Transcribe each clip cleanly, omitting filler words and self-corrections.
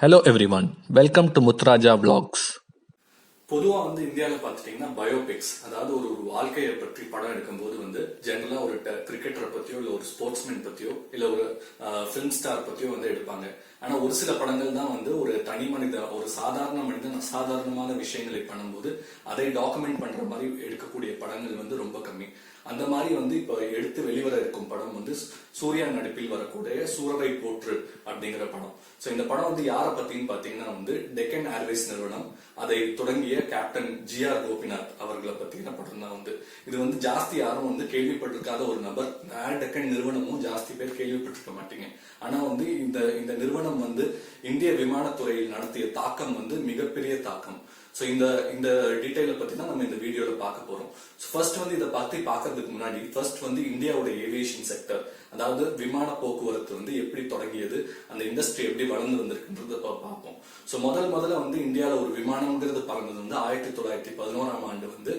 Hello everyone, welcome to Mutraja Vlogs. பொதுவா இந்தியாவில் பார்த்துட்டீங்கன்னா பயோபிக்ஸ், அதாவது ஒரு ஒரு வாழ்க்கையை பற்றி படம் எடுக்கும்போது ஜெனரலா ஒரு கிரிக்கெட்டரை பத்தியோ இல்ல ஒரு ஸ்போர்ட்ஸ்மேன் பத்தியோ இல்ல ஒரு பிலிம் ஸ்டார் பத்தியோ எடுப்பாங்க. ஆனா ஒரு சில படங்கள் தான் ஒரு தனி மனித, ஒரு சாதாரண மனிதன் அசாதாரணமான விஷயங்களை பண்ணும்போது அதை டாக்குமெண்ட் பண்ற மாதிரி எடுக்கக்கூடிய படங்கள் ரொம்ப கம்மி. அந்த மாதிரி இப்ப எடுத்து வெளிவர இருக்கும் படம் சூர்யா நடிப்பில் வரக்கூடிய சூரரை போற்று அப்படிங்கிற படம். சோ இந்த படம் யாரை பத்தின்னு பாத்தீங்கன்னா டெக்கன் ஏர்வேஸ் நிறுவனம் அதை தொடங்கிய கேப்டன் ஜி.ஆர். கோபிநாத் அவர்களை பத்தின படம் தான். இது ஜாஸ்தி யாரும் கேள்விப்பட்டிருக்காத ஒரு நபர். டெக்கன் நிறுவனமும் ஜாஸ்தி பேர் கேள்விப்பட்டிருக்க மாட்டீங்க. ஆனா இந்த நிறுவனம் இந்திய விமானத்துறையில் நடத்திய தாக்கம் மிகப்பெரிய தாக்கம். சோ இந்த டீடைல பத்தி தான் நம்ம இந்த வீடியோல பார்க்க போறோம். ஃபர்ஸ்ட் இதை பத்தி பாக்குறதுக்கு முன்னாடி ஃபர்ஸ்ட் இந்தியாவோட ஏவியேஷன் செக்டர், அதாவது விமான போக்குவரத்து எப்படி தொடங்கியது, அந்த இண்டஸ்ட்ரி எப்படி வளர்ந்து வந்திருக்குன்றத பார்ப்போம். சோ முதல்ல இந்தியாவில ஒரு விமானம்ங்கிறது பறந்தது 1911ஆம் ஆண்டு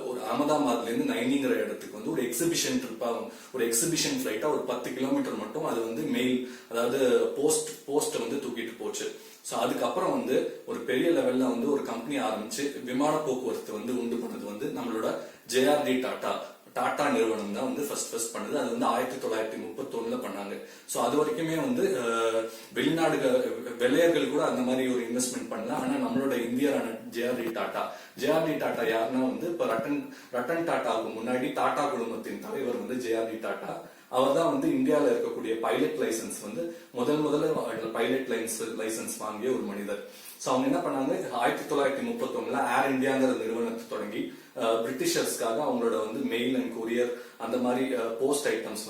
ஒரு அகமதாபாத்ல இருந்து நைனிங்கிற இடத்துக்கு ஒரு எக்ஸிபிஷன் ட்ரிப்பா, ஒரு எக்ஸிபிஷன் பிளைட்டா ஒரு 10 கிலோமீட்டர் மட்டும் அது மெயில், அதாவது போஸ்ட் தூக்கிட்டு போச்சு. சோ அதுக்கப்புறம் ஒரு பெரிய லெவல்ல ஒரு கம்பெனி ஆரம்பிச்சு விமான போக்குவரத்து உண்டு பண்ணது நம்மளோட ஜே.ஆர்.டி. டாடா நிறுவனம் தான் ஃபர்ஸ்ட் பண்ணது. அது 1931ல பண்ணாங்க. சோ அது வரைக்குமே வெளிநாடுகள் வெள்ளையர்கள் கூட அந்த மாதிரி ஒரு இன்வெஸ்ட்மெண்ட் பண்ணல. ஆனா நம்மளோட இந்தியரான ஜே.ஆர்.டி. டாடா யாருன்னா இப்ப ரட்டன் டாடாவுக்கு முன்னாடி டாடா குழுமத்தின் தலைவர் ஜே.ஆர்.டி. டாடா. அவர் தான் இந்தியாவில இருக்கக்கூடிய பைலட் லைசன்ஸ் முதல்ல பைலட் லைசன்ஸ் வாங்கிய ஒரு மனிதர். சோ அவங்க என்ன பண்ணாங்க, 1931ல ஏர் இந்தியாங்கிற நிறுவனத்தை தொடங்கி பிரிட்டிஷர்ஸ்க்காக அவங்களோட மெயில் அண்ட் கொரியர் அந்த மாதிரி போஸ்ட் ஐட்டம்ஸ்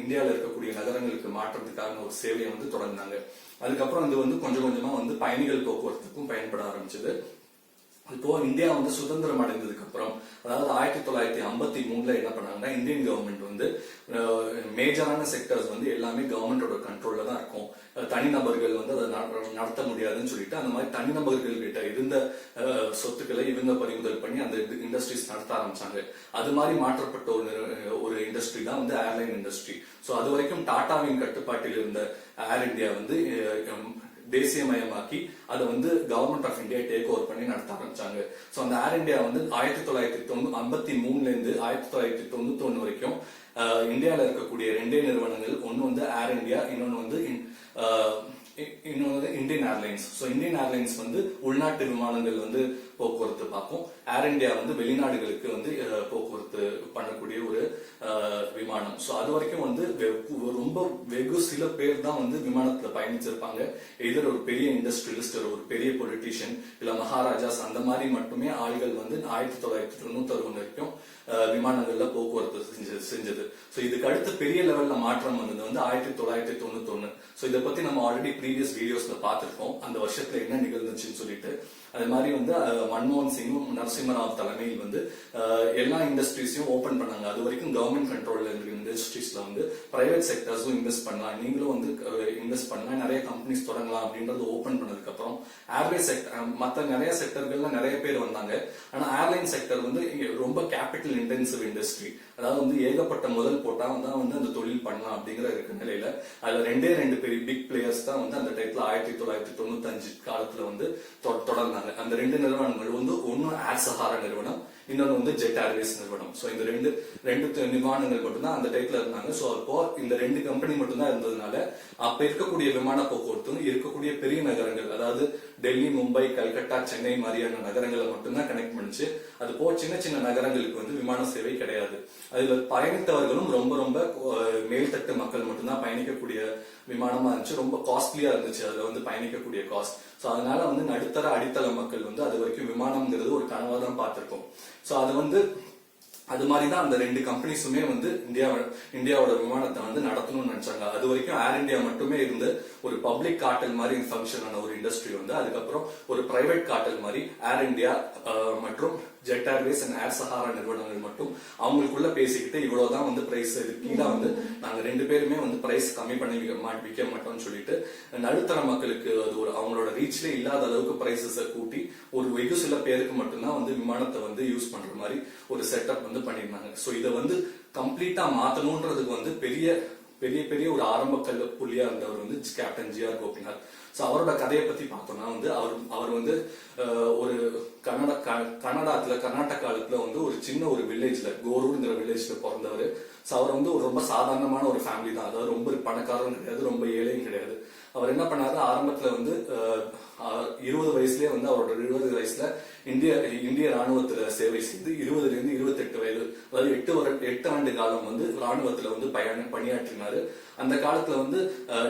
இந்தியாவில இருக்கக்கூடிய நகரங்களுக்கு மாற்றுறதுக்கான ஒரு சேவையை தொடங்கினாங்க. அதுக்கப்புறம் இது கொஞ்சம் கொஞ்சமா பயணிகள் போக்குவரத்துக்கும் பயன்பட ஆரம்பிச்சது. இப்போ இந்தியா சுதந்திரம் அடைந்ததுக்கு அப்புறம், அதாவது 1953ல என்ன பண்ணாங்கன்னா, இந்தியன் கவர்மெண்ட் மேஜரான செக்டர்ஸ் எல்லாமே கவர்மெண்டோட கண்ட்ரோல்ல தான் இருக்கும். தனிநபர்கள் அதை நடத்த முடியாதுன்னு சொல்லிட்டு அந்த மாதிரி தனிநபர்கள் கிட்ட இருந்த சொத்துக்களை இவங்க பறிமுதல் பண்ணி அந்த இண்டஸ்ட்ரீஸ் நடத்த ஆரம்பிச்சாங்க. அது மாதிரி மாற்றப்பட்ட ஒரு இண்டஸ்ட்ரி தான் ஏர்லைன் இண்டஸ்ட்ரி. சோ அது வரைக்கும் டாடாவின் கட்டுப்பாட்டில் இருந்த ஏர் இந்தியா தேசியமயமாக்கி அதை government of India take over பண்ணி நடத்த ஆரம்பிச்சாங்க. சோ அந்த ஏர் இந்தியா 1953ல இருந்து 1991 வரைக்கும் இந்தியாவில இருக்கக்கூடிய ரெண்டே நிறுவனங்கள், ஒன்னு ஏர் இந்தியா, இன்னொன்னு Indian airlines. So Indian airlines உள்நாட்டு விமானங்கள் போக்குவரத்து பார்க்கும். ஏர் இந்தியா வெளிநாடுகளுக்கு போக்குவரத்து பண்ணக்கூடிய ஒரு விமானம். சோ அது வரைக்கும் ரொம்ப வெகு சில பேர் தான் விமானத்துல பயணிச்சிருப்பாங்க. எதிர் ஒரு பெரிய இண்டஸ்ட்ரியலிஸ்ட், ஒரு பெரிய பொலிட்டீஷியன், இல்ல மகாராஜாஸ், அந்த மாதிரி மட்டுமே ஆள்கள் 1991 வரைக்கும் விமானங்கள்ல போக்குவரத்து செஞ்சது. சோ இதுக்கு அடுத்து பெரிய லெவல்ல மாற்றம் வந்தது 1991. சோ இதை பத்தி நம்ம ஆல்ரெடி ப்ரீவியஸ் வீடியோஸ்ல பார்த்திருக்கோம், அந்த வருஷத்துல என்ன நிகழ்ந்துச்சுன்னு சொல்லிட்டு. அது மாதிரி மன்மோகன் சிங்கும் நரசிம்மராவ் தலைமையில் எல்லா இண்டஸ்ட்ரீஸையும் ஓபன் பண்ணாங்க. அது வரைக்கும் கவர்மெண்ட் கண்ட்ரோல்ல இருக்கிற இண்டஸ்ட்ரீஸ்ல பிரைவேட் செக்டர்ஸும் இன்வெஸ்ட் பண்ணலாம், நீங்களும் இன்வெஸ்ட் பண்ணலாம், நிறைய கம்பெனிஸ் தொடங்கலாம் அப்படின்றது ஓபன் பண்ணதுக்கு அப்புறம் ஏர்வே செக்டர், மத்த நிறைய செக்டர்கள்ல நிறைய பேர் வந்தாங்க. ஆனா ஏர்லைன் செக்டர் ரொம்ப கேபிட்டல் இன்டென்சிவ் இண்டஸ்ட்ரி. அதாவது ஏகப்பட்ட முதல் போட்டா அந்த தொழில் பண்ணலாம் அப்படிங்கிற இருக்க நிலையில அதுல ரெண்டு பெரிய பிக் பிளேயர்ஸ் தான் அந்த டைப்ல 1995 காலத்துல தொடர்ந்தாங்க. அந்த ரெண்டு நிறுவனங்கள் ஒன்னு ஏர் சஹாரா நிறுவனம், இன்னொன்னு ஜெட் ஏர்வேஸ் நிறுவனம். சோ இந்த ரெண்டு நிறுவனங்கள் மட்டும்தான் அந்த டைப்ல இருந்தாங்க. சோ அப்போ இந்த ரெண்டு கம்பெனி மட்டும்தான் இருந்ததுனால அப்ப இருக்கக்கூடிய விமான போக்குவரத்து இருக்கக்கூடிய பெரிய நகரங்கள், அதாவது டெல்லி, மும்பை, கல்கட்டா, சென்னை மாதிரியான நகரங்களை மட்டும்தான் கனெக்ட் பண்ணுச்சு. அது போ சின்ன சின்ன நகரங்களுக்கு விமான சேவை கிடையாது. அதுல பயணித்தவர்களும் ரொம்ப ரொம்ப மேல்தட்டு மக்கள் மட்டும்தான் பயணிக்கக்கூடிய விமானமா இருந்துச்சு. ரொம்ப காஸ்ட்லியா இருந்துச்சு அதுல பயணிக்கக்கூடிய காஸ்ட். சோ அதனால நடுத்தர அடித்தள மக்கள் அது வரைக்கும் விமானம்ங்கிறது ஒரு கனவா தான் பார்த்திருக்கோம். சோ அது மாதிரிதான் அந்த ரெண்டு கம்பெனிஸுமே இந்தியாவோட விமானத்தை நடத்தணும்னு நினைச்சாங்க. அது வரைக்கும் ஏர் இந்தியா மட்டுமே இருந்து ஒரு பப்ளிக் காட்டல் மாதிரி ஃபங்க்ஷன் ஆன ஒரு இண்டஸ்ட்ரி அதுக்கப்புறம் ஒரு பிரைவேட் காட்டல் மாதிரி ஏர் இந்தியா மற்றும் Jet Airways and Air Sahara நிறுவனங்கள் மட்டும் அவங்களுக்குள்ள பேசிக்கிட்டு இவ்வளவுதான் பிரைஸ் கீழே நாங்க ரெண்டு பேருமே பிரைஸ் கம்மி பண்ணி விற்க மாட்டோம்னு சொல்லிட்டு நடுத்தர மக்களுக்கு அது ஒரு அவங்களோட ரீச்ல இல்லாத அளவுக்கு பிரைசஸ கூட்டி ஒரு வெகு சில பேருக்கு மட்டும்தான் விமானத்தை யூஸ் பண்ற மாதிரி ஒரு செட்டப் பண்ணிருந்தாங்க. சோ இதை கம்ப்ளீட்டா மாத்தணும்ன்றதுக்கு பெரிய பெரிய பெரிய ஒரு ஆரம்ப புள்ளியா இருந்தவர் வந்து கேப்டன் ஜிஆர் கோபிநாத். ஸோ அவரோட கதையை பத்தி பார்த்தோம்னா வந்து அவர் வந்து ஒரு கர்நாடகாத்துல வந்து ஒரு சின்ன ஒரு வில்லேஜ்ல கோரூர்ங்கிற வில்லேஜ்ல பிறந்தவர். ஸோ அவர் வந்து ஒரு ரொம்ப சாதாரணமான ஒரு ஃபேமிலி தான், அதாவது ரொம்ப பணக்காரரும் கிடையாது, ரொம்ப ஏழையும் கிடையாது. அவர் என்ன பண்ணாரு, ஆரம்பத்துல வந்து 20 வயசுலயே வந்து அவரோட 20 வயசுல இந்திய ராணுவத்துல சேவை செய்து 20ல இருந்து 28 வயது, அதாவது 8 ஆண்டு காலம் வந்து ராணுவத்துல வந்து பணியாற்றினாரு. அந்த காலத்துல வந்து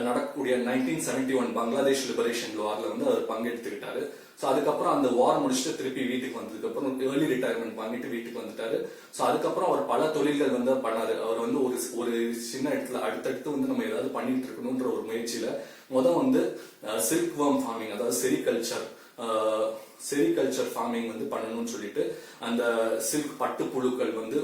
நடக்கக்கூடிய 1971 பங்களாதேஷ் லிபரேஷன் வார்ல வந்து அவர் பங்கெடுத்துக்கிட்டாரு. சோ அதுக்கப்புறம் அந்த வார் முடிச்சுட்டு திருப்பி வீட்டுக்கு வந்ததுக்கு அப்புறம் ஏர்லி ரிட்டையர்மெண்ட் பண்ணிட்டு வீட்டுக்கு வந்துட்டாரு. சோ அதுக்கப்புறம் அவர் பல தொழில்கள் வந்து பண்ணாரு. அவர் வந்து ஒரு சின்ன இடத்துல அடுத்தடுத்து வந்து நம்ம ஏதாவது பண்ணிட்டு இருக்கணும்ன்ற ஒரு முயற்சியில வந்து சில்க் வார்ம் ஃபார்மிங், அதாவது செரிகல்ச்சர் ஃபார்மிங் வந்து பண்ணணும்னு சொல்லிட்டு அந்த சில்க் பட்டு புழுக்கள் வந்து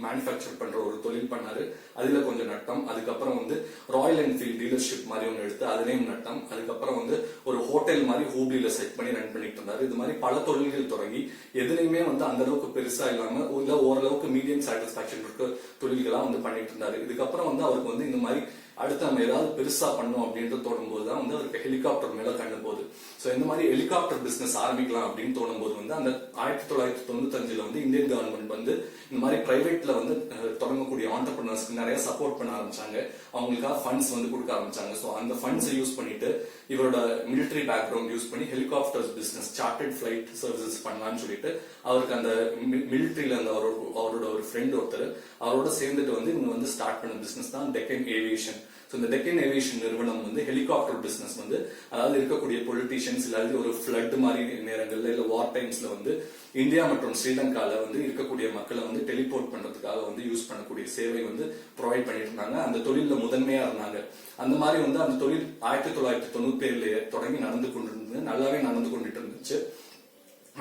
மேனுஃபேக்சர் பண்ற ஒரு தொழில் பண்ணாரு. அதுல கொஞ்சம் நட்டம். அதுக்கப்புறம் வந்து ராயல் என்ஃபீல்ட் டீலர்ஷிப் மாதிரி ஒன்று எடுத்து அதுலயும் நட்டம். அதுக்கப்புறம் வந்து ஒரு ஹோட்டல் மாதிரி ஹூப்ளில செட் பண்ணி ரன் பண்ணிட்டு இருந்தாரு. இது மாதிரி பல தொழில்கள் தொடங்கி எதுலையுமே வந்து அந்த அளவுக்கு பெருசா இல்லாம ஓரளவுக்கு மீடியம் சாட்டிஸ்பாக்சன் இருக்க தொழில்களா வந்து பண்ணிட்டு இருந்தாரு. இதுக்கப்புறம் வந்து அவருக்கு வந்து இந்த மாதிரி அடுத்து நம்ம ஏதாவது பெருசா பண்ணும் அப்படின்ட்டு தோணும் போதுதான் வந்து அவருக்கு ஹெலிகாப்டர் மேல கண்ணு போகுது. சோ இந்த மாதிரி ஹெலிகாப்டர் பிசினஸ் ஆரம்பிக்கலாம் அப்படின்னு தோணும் போது வந்து அந்த 1995 வந்து இந்தியன் கவர்மெண்ட் வந்து இந்த மாதிரி பிரைவேட்ல வந்து தொடங்கக்கூடிய ஆண்டர்பிரினர்ஸ்க்கு நிறைய சப்போர்ட் பண்ண ஆரம்பிச்சாங்க. அவங்களுக்காக ஃபண்ட்ஸ் வந்து கொடுக்க ஆரம்பிச்சாங்க. சோ அந்த ஃபண்ட்ஸ் யூஸ் பண்ணிட்டு இவரோட மிலிட்டரி பேக்ரவுண்ட் யூஸ் பண்ணி helicopters business, chartered flight services பண்ணலாம்னு சொல்லிட்டு அவருக்கு அந்த மிலிட்டரியில அந்த அவரோட ஒரு ஃப்ரெண்ட் ஒருத்தர் அவரோட சேர்ந்துட்டு வந்து இவங்க வந்து ஸ்டார்ட் பண்ண பிசினஸ் தான் டெக்கன் ஏவியேஷன். இந்த டெக்கன் ஏவியேஷன் நிறுவனம் வந்து ஹெலிகாப்டர் பிசினஸ் வந்து, அதாவது இருக்கக்கூடிய பொலிட்டீஷியன்ஸ் இல்லாத ஒரு ஃபிளட் மாதிரி நேரங்கள்ல இல்ல வார் டைம்ஸ்ல வந்து இந்தியா மற்றும் ஸ்ரீலங்கால வந்து இருக்கக்கூடிய மக்களை வந்து டெலிபோர்ட் பண்றதுக்காக வந்து யூஸ் பண்ணக்கூடிய சேவை வந்து ப்ரொவைட் பண்ணிட்டு இருந்தாங்க. அந்த தொழில முதன்மையா இருந்தாங்க. அந்த மாதிரி வந்து அந்த தொழில் 1997 தொடங்கி நடந்து கொண்டிருந்தது, நல்லாவே நடந்து கொண்டுட்டு இருந்துச்சு.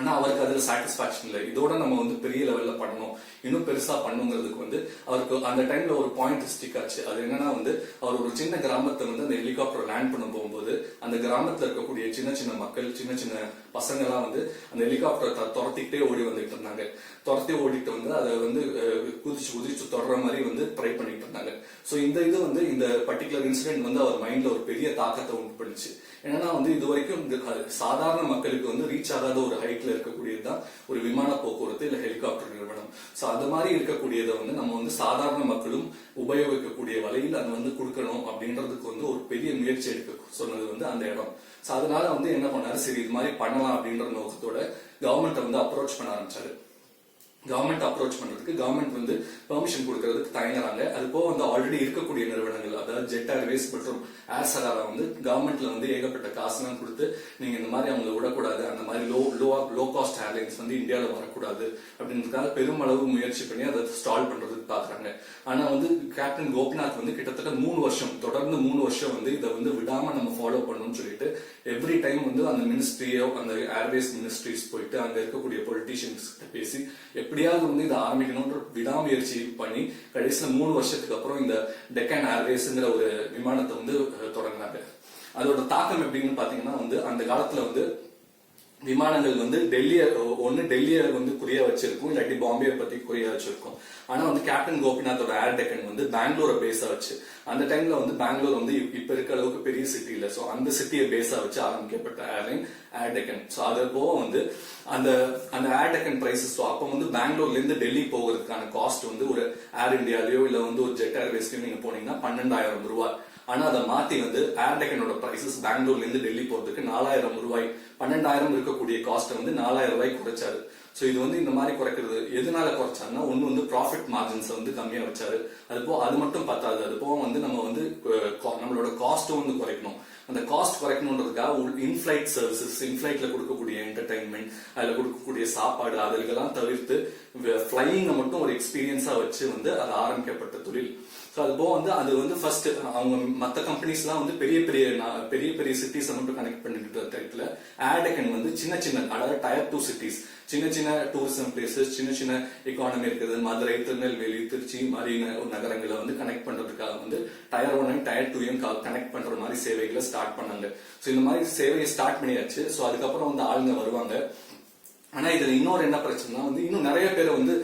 ஆனா அவருக்கு அதுல சாட்டிஸ்பாக்சன் இல்லை. இதோட நம்ம வந்து பெரிய லெவல்ல பண்ணணும், இன்னும் பெருசா பண்ணுங்கிறதுக்கு வந்து அவருக்கு அந்த டைம்ல ஒரு பாயிண்ட் ஸ்டிக் ஆச்சு. அது என்னன்னா வந்து அவர் ஒரு சின்ன கிராமத்தை வந்து அந்த ஹெலிகாப்டர் லேண்ட் பண்ண போகும்போது அந்த கிராமத்துல இருக்கக்கூடிய சின்ன சின்ன மக்கள், சின்ன சின்ன பசங்க எல்லாம் வந்து அந்த ஹெலிகாப்டரை துரத்திக்கிட்டே ஓடி வந்துட்டு இருந்தாங்க. துரத்தி ஓடிட்டு வந்து அதை வந்து குதிச்சு தொடர மாதிரி வந்து ட்ரை பண்ணிட்டு இருந்தாங்க. சோ இது வந்து இந்த பர்டிகுலர் இன்சிடென்ட் வந்து அவர் மைண்ட்ல ஒரு பெரிய தாக்கத்தை உண்டு பண்ணுச்சு. என்னன்னா வந்து இது வரைக்கும் சாதாரண மக்களுக்கு வந்து ரீச் ஆகாத ஒரு ஹைட்ல இருக்கக்கூடியதுதான் ஒரு விமான போக்குவரத்து இல்ல ஹெலிகாப்டர் நிறுவனம். சோ அது மாதிரி இருக்கக்கூடியதை வந்து நம்ம வந்து சாதாரண மக்களும் உபயோகிக்கக்கூடிய வகையில் அதை வந்து கொடுக்கணும் அப்படின்றதுக்கு வந்து ஒரு பெரிய முயற்சி எடுக்க சொன்னது வந்து அந்த இடம். சோ அதனால வந்து என்ன பண்ணாரு, சரி இது மாதிரி பண்ணலாம் அப்படின்ற நோக்கத்தோட கவர்மெண்ட் வந்து அப்ரோச் பண்ண ஆரம்பிச்சாரு. கவர்மெண்ட் அப்ரோச் பண்றதுக்கு கவர்மெண்ட் வந்து பெர்மிஷன் கொடுக்கறதுக்கு தயங்குறாங்க. அது போக வந்து ஆல்ரெடி இருக்கக்கூடிய நிறுவனங்கள், அதாவது ஜெட் ஏர்வேஸ் மற்றும் ஏர் சகாரா வந்து கவர்மெண்ட்ல வந்து ஏகப்பட்ட காசுலாம் கொடுத்து நீங்க இந்த மாதிரி அவங்களை விடக்கூடாது, அந்த மாதிரி லோ காஸ்ட் ஏர்லைன்ஸ் வந்து இந்தியாவில் வரக்கூடாது அப்படின்றதுக்காக பெருமளவு முயற்சி பண்ணி அதை ஸ்டால் பண்றதுக்கு பாக்குறாங்க. ஆனா வந்து கேப்டன் கோபிநாத் வந்து கிட்டத்தட்ட 3 வருஷம் தொடர்ந்து 3 வருஷம் வந்து இதை வந்து விடாம நம்ம ஃபாலோ பண்ணணும்னு சொல்லிட்டு எவ்ரி டைம் வந்து அந்த மினிஸ்ட்ரியோ அந்த ஏர்வேஸ் மினிஸ்ட்ரிஸ் போயிட்டு அங்க இருக்கக்கூடிய பொலிட்டீஷியன்ஸ் பேசி எப்படியாவது வந்து இதை ஆரம்பிக்கணும்ன்ற விடாமுயற்சி பண்ணி கடைசியில 3 வருஷத்துக்கு அப்புறம் இந்த டெக்கன் ஏர்வேஸ்ங்கிற ஒரு விமானத்தை வந்து தொடங்கினாங்க. அதோட தாக்கம் எப்படின்னு பாத்தீங்கன்னா வந்து அந்த காலத்துல வந்து விமானங்கள் வந்து டெல்லியை வந்து குறிய வச்சிருக்கும், இல்லாட்டி பாம்பே பத்தி குறிய வச்சிருக்கும். ஆனா வந்து கேப்டன் கோபிநாத்தோட ஏர் டெக்கன் வந்து பெங்களூரை பேஸா வச்சு, அந்த டைம்ல வந்து பெங்களூர் வந்து இப்ப இருக்க அளவுக்கு பெரிய சிட்டி இல்ல. சோ அந்த சிட்டியை பேஸா வச்சு ஆரம்பிக்கப்பட்ட ஏர்லைன் ஏர் டெக்கன். சோ அது போக வந்து அந்த ஏர் டெக்கன் பிரைசஸ், அப்ப வந்து பெங்களூர்ல இருந்து டெல்லி போகிறதுக்கான காஸ்ட் வந்து ஒரு ஏர் இந்தியாலயோ இல்ல வந்து ஒரு ஜெட் ஏர்வேஸ்லயோ நீங்க போனீங்கன்னா 12,000 ரூபாய். ஆனா அதை மாத்தி வந்து ஏர் டெக்கனோட பிரைசஸ் பெங்களூர்ல இருந்து டெல்லி போறதுக்கு 4,000 ரூபாய், 12,000 இருக்கக்கூடிய காஸ்ட் வந்து 4,000 ரூபாய்க்கு குறைச்சாரு. சோ இது வந்து இந்த மாதிரி குறைக்கிறது எதனால குறைச்சாருன்னா, ஒண்ணு வந்து ப்ராஃபிட் மார்ஜின்ஸ் வந்து கம்மியா வச்சாரு. அது மட்டும் பத்தாது, அது போக வந்து நம்ம வந்து நம்மளோட காஸ்ட்டும் வந்து குறைக்கணும். அந்த காஸ்ட் குறைக்கணுன்றதுக்காக இன்ஃபிளைட் சர்வீசஸ், இன்ஃபிளைட்ல கொடுக்கக்கூடிய என்டர்டைன்மெண்ட், அதுல கொடுக்கக்கூடிய சாப்பாடு, அதுக்கெல்லாம் தவிர்த்து ஃபிளையிங்க மட்டும் ஒரு எக்ஸ்பீரியன்ஸா வச்சு வந்து அது ஆரம்பிக்கப்பட்ட தொழில். சோ அது போக வந்து அது வந்து ஃபர்ஸ்ட் அவங்க மத்த கம்பெனிஸ் எல்லாம் வந்து பெரிய பெரிய சிட்டிஸ் மட்டும் கனெக்ட் பண்ணிட்டு டைப்ல ஏர் டெக்கன் வந்து சின்ன அதாவது டயர் 2 சிட்டிஸ், சின்ன டூரிசம் பிளேசஸ், சின்ன எக்கானமி இருக்குது, மதுரை, திருநெல்வேலி, திருச்சி மாதிரி நகரங்களை வந்து கனெக்ட் பண்றதுக்காக வந்து டயர் 1 அண்ட் டயர் 2 கனெக்ட் பண்ற மாதிரி சேவைகளை ஸ்டார்ட் பண்ணாங்க. சோ இந்த மாதிரி சேவையை ஸ்டார்ட் பண்ணியாச்சு. சோ அதுக்கப்புறம் வந்து ஆளுங்க வருவாங்க. ஆனா இதுல இன்னொரு என்ன பிரச்சனைனா வந்து இன்னும் நிறைய பேரை வந்து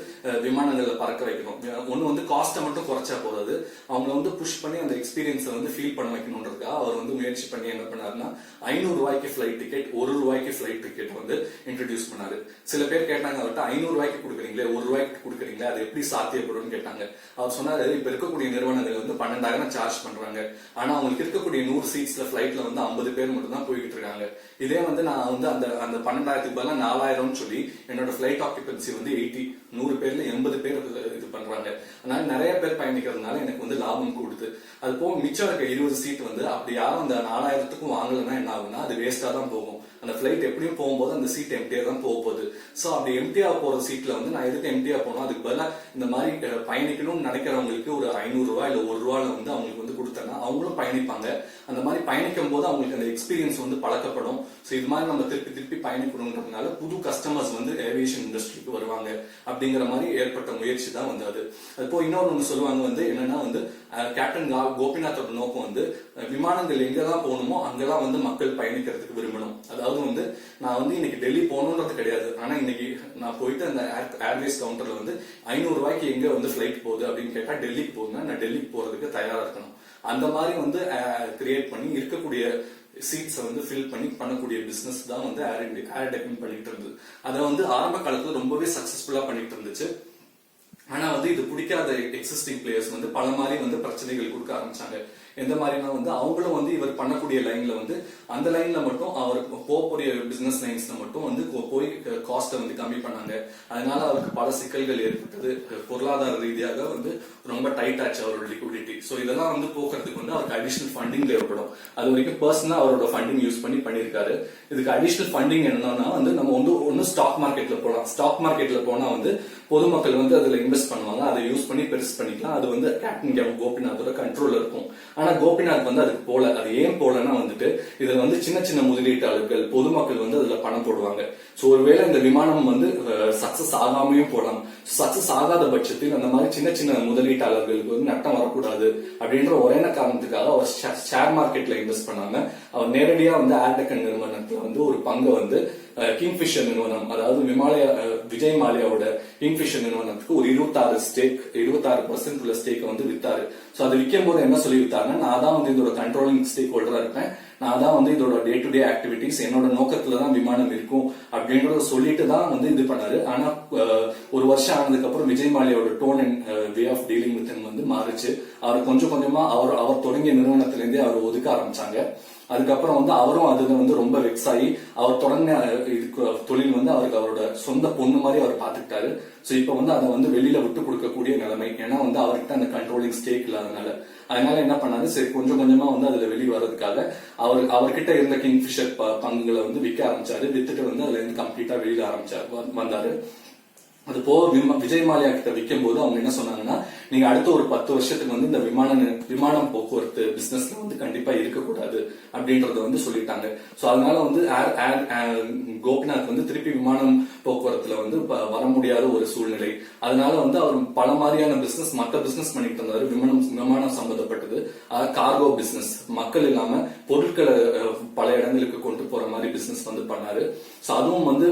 விமானங்கள்ல பறக்க வைக்கணும். ஒண்ணு வந்து காஸ்ட்டை மட்டும் குறைச்சா போதாது, அவங்கள வந்து புஷ் பண்ணி அந்த எக்ஸ்பீரியன்ஸை வந்து ஃபீல் பண்ண வைக்கணும்ன்றதுக்காக அவர் வந்து முயற்சி பண்ணி என்ன பண்ணாருன்னா 500 ரூபாய்க்கு ஃபிளைட் டிக்கெட், 1 ரூபாய்க்கு ஃபிளைட் டிக்கெட் வந்து இன்ட்ரடியூஸ் பண்ணாரு. சில பேர் கேட்டாங்க அவர்கிட்ட, 500 ரூபாய்க்கு கொடுக்குறீங்களே, 1 ரூபாய்க்கு கொடுக்குறீங்களே, அது எப்படி சாத்தியப்படும்னு கேட்டாங்க. அவர் சொன்னாரு, இப்ப இருக்கக்கூடிய நிறுவனங்கள் வந்து 12,000 சார்ஜ் பண்றாங்க, ஆனா அவங்களுக்கு இருக்கக்கூடிய 100 சீட்ஸ்ல ஃபிளைட்ல வந்து 50 பேர் மட்டும் தான் போய்கிட்டு இருக்காங்க. இதே வந்து நான் வந்து அந்த 12,000க்கு பதிலா 4,000 சொல்லி என்னோட ஃபிளைட் ஆக்குபென்சி வந்து 100 பேர்ல 80 பேர் இது பண்றாங்க. அதனால நிறைய பேர் பயணிக்கிறதுனால எனக்கு வந்து லாபம் கொடுத்து, அது போக மிச்சம் இருக்க 20 சீட் வந்து அப்படி யாரும் அந்த 4,000த்துக்கும் வாங்கலன்னா என்ன ஆகும்னா அது வேஸ்டா தான் போகும். அந்த ஃபிளைட் எப்படியும் போகும்போது அந்த சீட் எம்டியா தான் போக போகுது. சோ அப்படி எம்டியா போற சீட்ல வந்து நான் எதுக்கு எம்டியா போனோம், அதுக்கு பதிலா இந்த மாதிரி பயணிக்கணும்னு நினைக்கிறவங்களுக்கு ஒரு 500 ரூபாய் இல்ல 1 ரூபாயில வந்து அவங்களுக்கு வந்து கொடுத்தேன்னா அவங்களும் பயணிப்பாங்க. அந்த மாதிரி பயணிக்கும் போது அவங்களுக்கு அந்த எக்ஸ்பீரியன்ஸ் வந்து பழக்கப்படும். சோ இது மாதிரி நம்ம திருப்பி திருப்பி பயணிக்கணும்ன்றதுனால புது கஸ்டமர்ஸ் வந்து ஏவியேஷன் இண்டஸ்ட்ரிக்கு வருவாங்க அப்படிங்கிற மாதிரி ஏற்பட்ட முயற்சி தான் வந்து அது. இப்போ இன்னொன்னு சொல்லுவாங்க வந்து என்னன்னா வந்து கேப்டன் கோபிநாத்தோட நோக்கம் வந்து விமானங்கள் எங்கெல்லாம் போகணுமோ அங்கெல்லாம் வந்து மக்கள் பயணிக்கிறதுக்கு விரும்பணும். அதாவது வந்து நான் வந்து இன்னைக்கு டெல்லி போகணுன்றது கிடையாது, ஆனா இன்னைக்கு நான் போயிட்டு அந்த ஏர்வேஸ் கவுண்டர்ல வந்து 500 ரூபாய்க்கு எங்க வந்து ஃபிளைட் போகுது அப்படின்னு கேட்டா டெல்லிக்கு போகுதுன்னா நான் டெல்லிக்கு போறதுக்கு தயாரா இருக்கணும். அந்த மாதிரி வந்து கிரியேட் பண்ணி இருக்கக்கூடிய சீட்ஸை வந்து ஃபில் பண்ணி பண்ணக்கூடிய பிசினஸ் தான் வந்து ஏர் டெக்கிங் பண்ணிட்டு இருந்தது. அதை வந்து ஆரம்ப காலத்துல ரொம்பவே சக்சஸ்ஃபுல்லா பண்ணிட்டு இருந்துச்சு. ஆனா வந்து இது பிடிக்காத எக்ஸிஸ்டிங் பிளேயர்ஸ் வந்து பல மாதிரி வந்து பிரச்சனைகள் கொடுக்க ஆரம்பிச்சாங்க. எந்த மாதிரினா வந்து அவங்களும் வந்து இவர் பண்ணக்கூடிய லைன்ல வந்து அந்த லைன்ல மட்டும் அவர் போகக்கூடிய பிசினஸ் லைன்ஸ்ல மட்டும் வந்து போய் காஸ்ட்டை வந்து கம்மி பண்ணாங்க. அதனால அவருக்கு பல சிக்கல்கள் ஏற்பட்டது. பொருளாதார ரீதியாக வந்து ரொம்ப டைட் ஆச்சு அவரோட லிக்விடிட்டி. ஸோ இதெல்லாம் வந்து போக்குறதுக்கு வந்து அவருக்கு அடிஷனல் ஃபண்டிங் தேவைப்படும். அது வரைக்கும் பர்சனலா அவரோட ஃபண்டிங் யூஸ் பண்ணி பண்ணியிருக்காரு. இதுக்கு அடிஷனல் ஃபண்டிங் என்னன்னா வந்து நம்ம வந்து ஒன்னு ஸ்டாக் மார்க்கெட்ல போகலாம். ஸ்டாக் மார்க்கெட்ல போனா வந்து பொதுமக்கள் வந்து அதுல இன்வெஸ்ட் பண்ணுவாங்க, அதை யூஸ் பண்ணி பெருசு பண்ணிக்கலாம். அது வந்து கேப்டன் கோபிநாத்தோட கண்ட்ரோல் இருக்கும். ஆனா கோபிநாத் வந்து அதுக்கு போல. அது ஏன் போலன்னா வந்துட்டு இதுல வந்து சின்ன சின்ன முதலீட்டாளர்கள் பொதுமக்கள் வந்து அதுல பணம் போடுவாங்க. சோ ஒருவேளை இந்த விமானம் வந்து சக்சஸ் ஆகாமையும் போலாம். சக்சஸ் ஆகாத பட்சத்தில் அந்த மாதிரி சின்ன சின்ன முதலீட்டாளர்களுக்கு வந்து நட்டம் வரக்கூடாது அப்படின்ற ஒரே காரணத்துக்காக அவர் ஷேர் மார்க்கெட்ல இன்வெஸ்ட் பண்ணாம அவர் நேரடியா வந்து ஏர்டெக்கன் நிறுவனத்துல வந்து ஒரு பங்கை வந்து கிங்ஃபிஷர் நிறுவனம், அதாவது விஜய் மாலியாவோட கிங்ஃபிஷர் நிறுவனத்துக்கு ஒரு 26% உள்ள ஸ்டேக்கை வந்து வித்தாரு. சோ அது விற்கும் போது என்ன சொல்லி வித்தாருன்னா, நான் தான் வந்து இதோட கண்ட்ரோலிங் ஸ்டேக் ஹோல்டரா இருப்பேன், நான் தான் வந்து இதோட டே டு டே ஆக்டிவிட்டிஸ் என்னோட நோக்கத்துல தான் விமானம் இருக்கும் அப்படின்றத சொல்லிட்டு தான் வந்து இது பண்ணாரு. ஆனா ஒரு வருஷம் ஆனதுக்கு அப்புறம் விஜய் மாலியாவோட tone and way of dealing with வந்து மாறிச்சு. அவர் கொஞ்சம் கொஞ்சமா அவர் தொடங்கிய நிறுவனத்திலிருந்தே அவர் ஒதுக்க ஆரம்பிச்சாங்க. அதுக்கப்புறம் வந்து அவரும் அதுல வந்து ரொம்ப வெக்ஸ் ஆகி அவர் தொடர்ந்த தொழில் வந்து அவருக்கு அவரோட சொந்த பொண்ணு மாதிரி அவர் பாத்துக்கிட்டாரு. சோ இப்ப வந்து அதை வந்து வெளியில விட்டு கொடுக்கக்கூடிய நிலைமை. ஏன்னா வந்து அவர்கிட்ட அந்த கண்ட்ரோலிங் ஸ்டேக் இல்லாதனால அதனால என்ன பண்ணாரு, சரி கொஞ்சம் கொஞ்சமா வந்து அதுல வெளியே வர்றதுக்காக அவர்கிட்ட இருந்த கிங்ஃபிஷர் பங்குகளை வந்து விற்க ஆரம்பிச்சாரு. வித்துட்டு வந்து அதுல இருந்து கம்ப்ளீட்டா வெளியில வந்தாரு. அது போக விஜய் மாலியா கிட்ட விற்கும் போது அவங்க என்ன சொன்னாங்கன்னா, நீங்க அடுத்த ஒரு 10 வருஷத்துக்கு வந்து இந்த விமானம் போக்குவரத்து பிசினஸ்ல வந்து கண்டிப்பா இருக்கக்கூடாது அப்படின்றத வந்து சொல்லிட்டாங்க. சோ அதனால வந்து கோபிநாத் வந்து திருப்பி விமானம் போக்குவரத்துல வந்து வர முடியாத ஒரு சூழ்நிலை. அதனால வந்து அவர் பல மாதிரியான பிசினஸ் மற்ற பிசினஸ் பண்ணிட்டு இருந்தாரு. விமானம் சம்பந்தப்பட்டது, கார்கோ பிசினஸ், மக்கள் இல்லாம பொருட்களை பல இடங்களுக்கு கொண்டு போற மாதிரி பிசினஸ் வந்து பண்ணாரு. சோ அதுவும் வந்து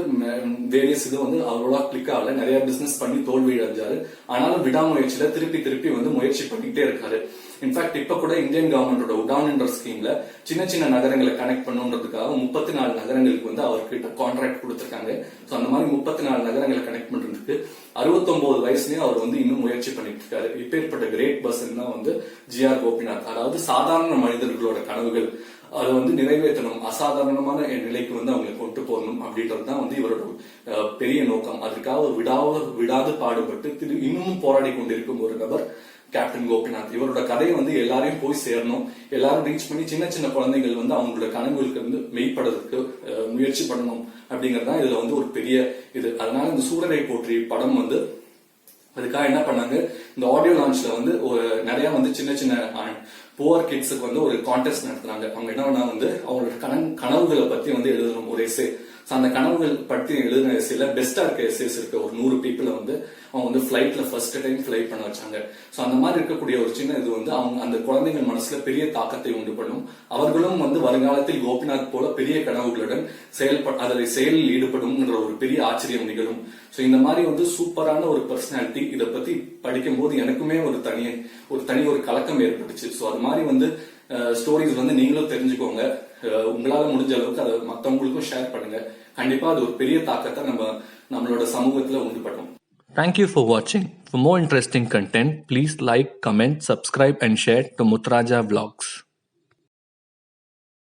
வேரியஸ் இது வந்து அவரோட கிளிக் ஆகல. நிறைய பிசினஸ் பண்ணி தோல்வி அடைஞ்சாரு. ஆனாலும் விடாமுயற்சியில திருப்பி வந்து முயற்சி பண்ணிட்டே இருக்காரு. இன்ஃபேக்ட் இப்ப கூட இந்தியன் கவர்மெண்டோட உடான் என்ற ஸ்கீம்ல சின்ன சின்ன நகரங்களை கனெக்ட் பண்ணுன்றதுக்காக 34 நகரங்களுக்கு வந்து அவர்கிட்ட கான்ட்ராக்ட் கொடுத்திருக்காங்க. சோ அந்த மாதிரி 34 நகரங்களை கனெக்ட் பண்றதுக்கு 69 வயசுலயும் அவர் வந்து இன்னும் முயற்சி பண்ணிட்டு இருக்காரு. இப்பேற்பட்ட கிரேட் பர்சன் தான் வந்து ஜி.ஆர். கோபிநாத். அதாவது சாதாரண மனிதர்களோட கனவுகள் அதை வந்து நிறைவேற்றணும், அசாதாரணமான நிலைக்கு வந்து அவங்களை கொண்டு போகணும் அப்படின்றதுதான் வந்து இவரோட பெரிய நோக்கம். அதுக்காக ஒரு விடாது பாடுபட்டு இன்னமும் போராடி கொண்டிருக்கும் ஒரு நபர் கேப்டன் கோபிநாத். இவரோட கதையை வந்து எல்லாரையும் போய் சேரணும், எல்லாரும் ரீச் பண்ணி சின்ன சின்ன குழந்தைகள் வந்து அவங்களோட கனவுகளுக்கு வந்து மெய்ப்படுறதுக்கு முயற்சி பண்ணணும் அப்படிங்கறதுதான் இதுல வந்து ஒரு பெரிய இது. அதனால இந்த சூரரை போற்றி படம் வந்து அதுக்காக என்ன பண்ணாங்க, இந்த ஆடியோ லான்ச்ல வந்து ஒரு நிறைய வந்து சின்ன சின்ன புவர் கிட்ஸுக்கு வந்து ஒரு கான்டெஸ்ட் நடத்துறாங்க. அவங்க என்னன்னா வந்து அவங்களோட கனவுகளை பத்தி வந்து எழுதணும் ஒரு எஸ்ஸே. அந்த கனவுகள் பற்றி எழுதின எஸ்ஸேல பெஸ்டா இருக்க எஸ்ஸேஸ் இருக்க ஒரு 100 பீப்புளை வந்து அவங்க வந்து ஃபிளைட்ல ஃபர்ஸ்ட் டைம் ஃபிளை பண்ண வச்சாங்க. சோ அந்த மாதிரி இருக்கக்கூடிய ஒரு சின்ன இது வந்து அவங்க அந்த குழந்தைகள் மனசுல பெரிய தாக்கத்தை உண்டு பண்ணும். அவர்களும் வந்து வருங்காலத்தில் கோபிநாத் போல பெரிய கனவுகளுடன் செயலில் ஈடுபடும் ஒரு பெரிய ஆச்சரியம் நிகழும். சோ இந்த மாதிரி வந்து சூப்பரான ஒரு பர்சனாலிட்டி. இதை பத்தி படிக்கும் போது எனக்குமே ஒரு தனி ஒரு கலக்கம் ஏற்பட்டுச்சு. சோ அது மாதிரி வந்து ஸ்டோரிஸ் வந்து நீங்களும் தெரிஞ்சுக்கோங்க. உங்களால முடிஞ்ச அளவுக்கு அதை மற்றவங்களுக்கும் ஷேர் பண்ணுங்க. கண்டிப்பா அது ஒரு பெரிய தாக்கத்தை நம்மளோட சமூகத்துல உண்டு பண்ணும். Thank you for watching. For more interesting content, please like, comment, subscribe and share to Muthraja Vlogs.